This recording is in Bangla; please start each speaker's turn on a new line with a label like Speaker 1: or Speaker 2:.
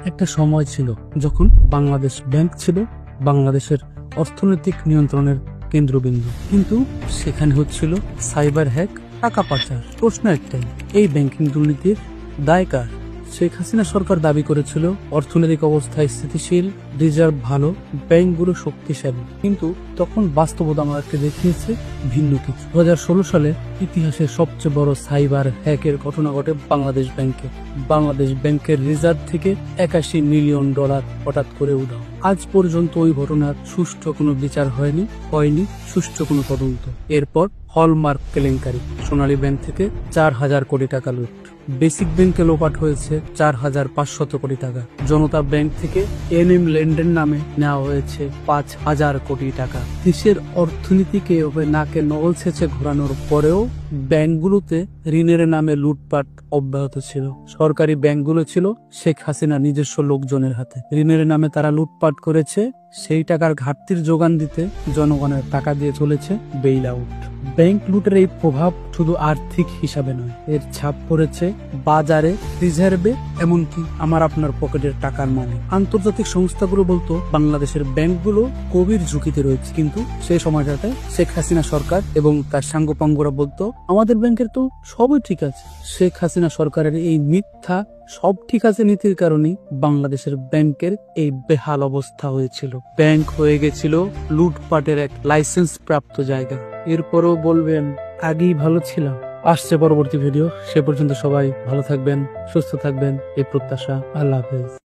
Speaker 1: একটা সময় ছিল যখন বাংলাদেশ ব্যাংক ছিল বাংলাদেশের অর্থনৈতিক নিয়ন্ত্রণের কেন্দ্রবিন্দু, কিন্তু সেখানে হচ্ছিল সাইবার হ্যাক, টাকা পাচার। প্রশ্ন একটাই, এই ব্যাংকিং দুর্নীতির দায় কার? শেখ হাসিনা সরকার দাবি করেছিল অর্থনৈতিক অবস্থায় স্থিতিশীল, রিজার্ভ ভালো, ব্যাংকগুলো শক্তিশালী, কিন্তু তখন বাস্তবতা আমাদেরকে দেখিয়েছে ভিন্ন কিছু। 2016 সালে ইতিহাসের সবচেয়ে বড় সাইবার হ্যাকের ঘটনা ঘটে বাংলাদেশ ব্যাংকে। বাংলাদেশ ব্যাংকের রিজার্ভ থেকে $81 মিলিয়ন হঠাৎ করে উধাও। আজ পর্যন্ত ওই ঘটনার সুষ্ঠু কোনো বিচার হয়নি সুষ্ঠু কোনো তদন্ত। এরপর হলমার্ক কেলেঙ্কারি, সোনালী ব্যাংক থেকে 4,000 কোটি টাকা লুট, বেসিক ব্যাংকে লোপাট হয়েছে 4,500 কোটি টাকা, জনতা ব্যাংক থেকে এনএম লেন্ডের নামে নেওয়া হয়েছে 5,000 কোটি টাকা। দেশের অর্থনীতিকে নাকে নল ছেঁচে ঘোরানোর পরেও ব্যাংকগুলোতে ঋণের নামে লুটপাট অব্যাহত ছিল। সরকারি ব্যাংকগুলো ছিল শেখ হাসিনা নিজস্ব লোকজনের হাতে। ঋণের নামে তারা লুটপাট করেছে, সেই টাকার ঘাটতির যোগান দিতে জনগণের টাকা দিয়ে চলেছে বেইল আউট। ব্যাংক লুটের এই প্রভাব শুধু আর্থিক হিসাবে নয়, এর ছাপ পড়েছে বাজারে, রিজার্ভে, এমনকি আমার আপনার পকেটের টাকার মানে। আন্তর্জাতিক সংস্থাগুলো বলতো বাংলাদেশের ব্যাংকগুলো গভীর ঝুঁকিতে রয়েছে, কিন্তু সেই সময়টাতে শেখ হাসিনা সরকার এবং তার সাঙ্গপাঙ্গরা বলতো আমাদের ব্যাংকের তো সবই ঠিক আছে। শেখ হাসিনা সরকারের এই মিথ্যা সব ঠিক আছে নীতির কারণে বাংলাদেশের ব্যাংকের এই বেহাল অবস্থা হয়েছিল। ব্যাংক হয়ে গেছিল লুটপাটের এক লাইসেন্স প্রাপ্ত জায়গা। এরপরও বলবেন আগেই ভালো ছিল। আসছে পরবর্তী ভিডিও, সে পর্যন্ত সবাই ভালো থাকবেন, সুস্থ থাকবেন, এই প্রত্যাশা। আল্লাহ হাফেজ।